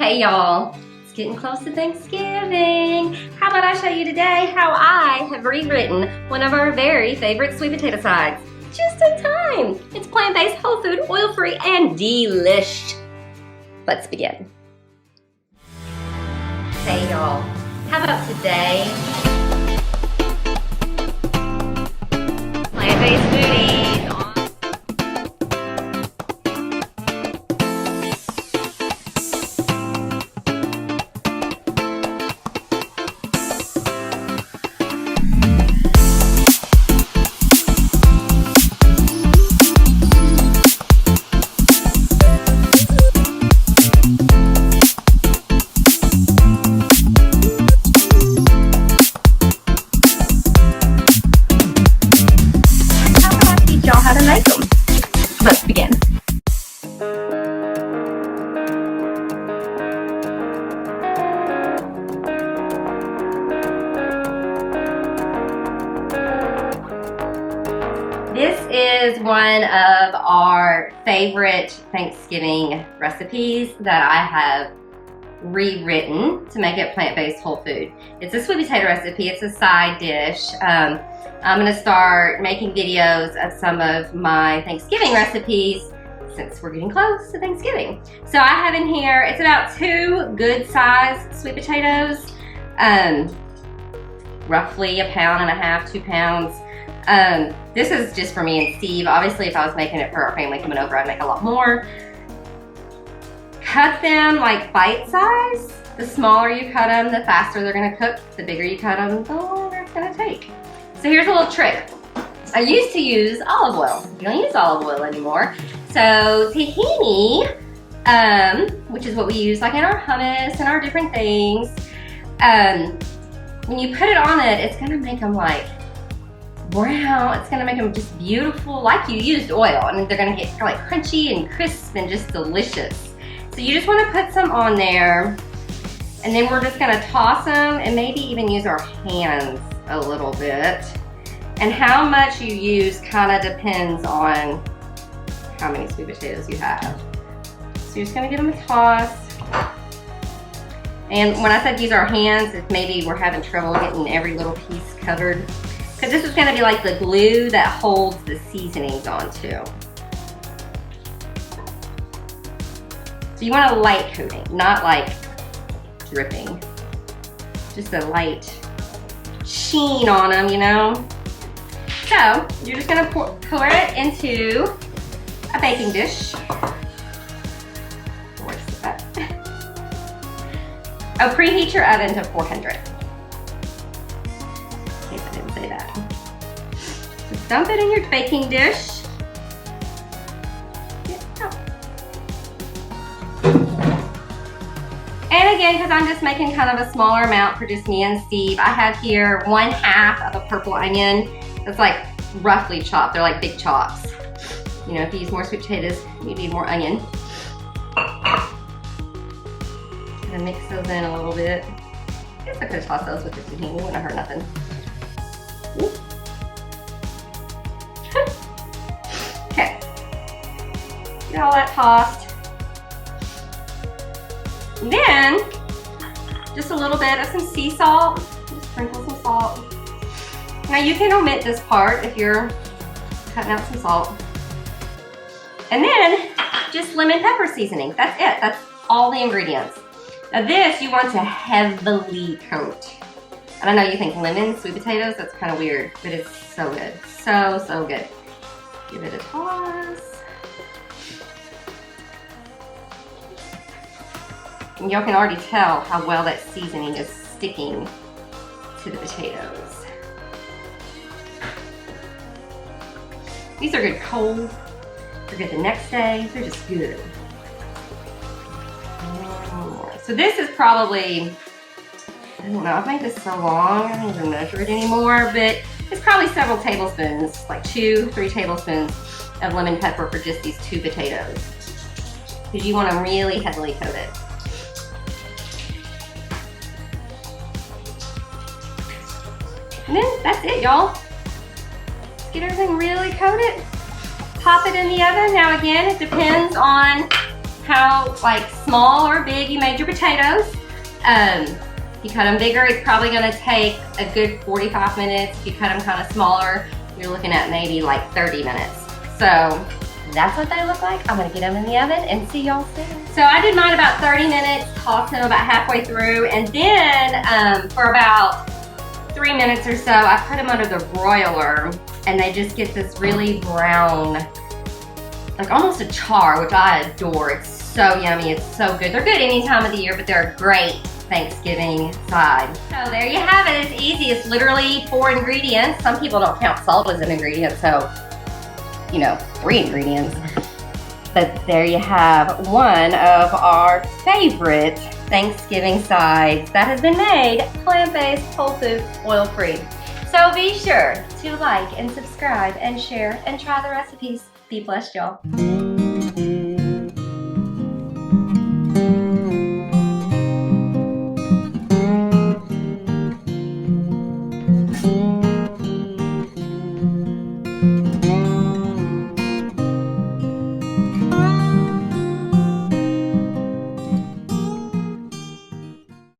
Hey y'all, it's getting close to Thanksgiving. How about I show you today how I have rewritten one of our very favorite sweet potato sides. Just in time. It's plant-based, whole food, oil-free, and delish. Let's begin. Hey y'all, how about today? Plant-based foodies. How to make them. Let's begin. This is one of our favorite Thanksgiving recipes that I have rewritten to make it plant-based whole food. It's a sweet potato recipe. It's a side dish. I'm going to start making videos of some of my Thanksgiving recipes since we're getting close to Thanksgiving. So I have in here, it's about 2 good-sized sweet potatoes, roughly 1.5 pounds, 2 pounds. This is just for me and Steve. Obviously, if I was making it for our family coming over, I'd make a lot more. Cut them like bite size. The smaller you cut them, the faster they're gonna cook. The bigger you cut them, the longer it's gonna take. So here's a little trick. I used to use olive oil. You don't use olive oil anymore. So tahini, which is what we use like in our hummus and our different things, when you put it on it, it's gonna make them like brown. It's gonna make them just beautiful, like you used oil, and they're gonna get like crunchy and crisp and just delicious. So you just wanna put some on there, and then we're just gonna toss them and maybe even use our hands a little bit. And how much you use kind of depends on how many sweet potatoes you have. So you're just gonna give them a toss. And when I said use our hands, if maybe we're having trouble getting every little piece covered, because this is gonna be like the glue that holds the seasonings onto. So you want a light coating, not like dripping. Just a light sheen on them, you know? So you're just gonna pour it into a baking dish. Oh, preheat your oven to 400. In case I didn't say that. Just dump it in your baking dish. And again, because I'm just making kind of a smaller amount for just me and Steve, I have here 1/2 of a purple onion. It's like roughly chopped. They're like big chops. You know, if you use more sweet potatoes, you need more onion. And mix those in a little bit. I guess I could have tossed those with the tahini, wouldn't have hurt nothing. Okay. Get all that tossed. And then, just a little bit of some sea salt. Just sprinkle some salt. Now you can omit this part if you're cutting out some salt. And then, just lemon pepper seasoning. That's it. That's all the ingredients. Now this, you want to heavily coat. And I know you think lemon, sweet potatoes, that's kind of weird, but it's so good. So, so good. Give it a toss. And y'all can already tell how well that seasoning is sticking to the potatoes. These are good cold. They're good the next day. They're just good. So this is probably, I don't know, I've made this so long, I don't even measure it anymore, but it's probably several tablespoons, like 2-3 tablespoons of lemon pepper for just these 2 potatoes. Because you want to really heavily coat it. And then that's it, y'all. Just get everything really coated. Pop it in the oven. Now again, it depends on how like small or big you made your potatoes. If you cut them bigger, it's probably gonna take a good 45 minutes. If you cut them kind of smaller, you're looking at maybe like 30 minutes. So that's what they look like. I'm gonna get them in the oven and see y'all soon. So I did mine about 30 minutes, tossed them about halfway through, and then for about 3 minutes or so, I put them under the broiler, and they just get this really brown, like almost a char, which I adore. It's so yummy, it's so good. They're good any time of the year, but they're a great Thanksgiving side. So there you have it, it's easy. It's literally 4 ingredients. Some people don't count salt as an ingredient, so, you know, 3 ingredients. But there you have one of our favorite Thanksgiving sides that has been made plant-based, whole food, oil-free. So be sure to like and subscribe and share and try the recipes. Be blessed, y'all.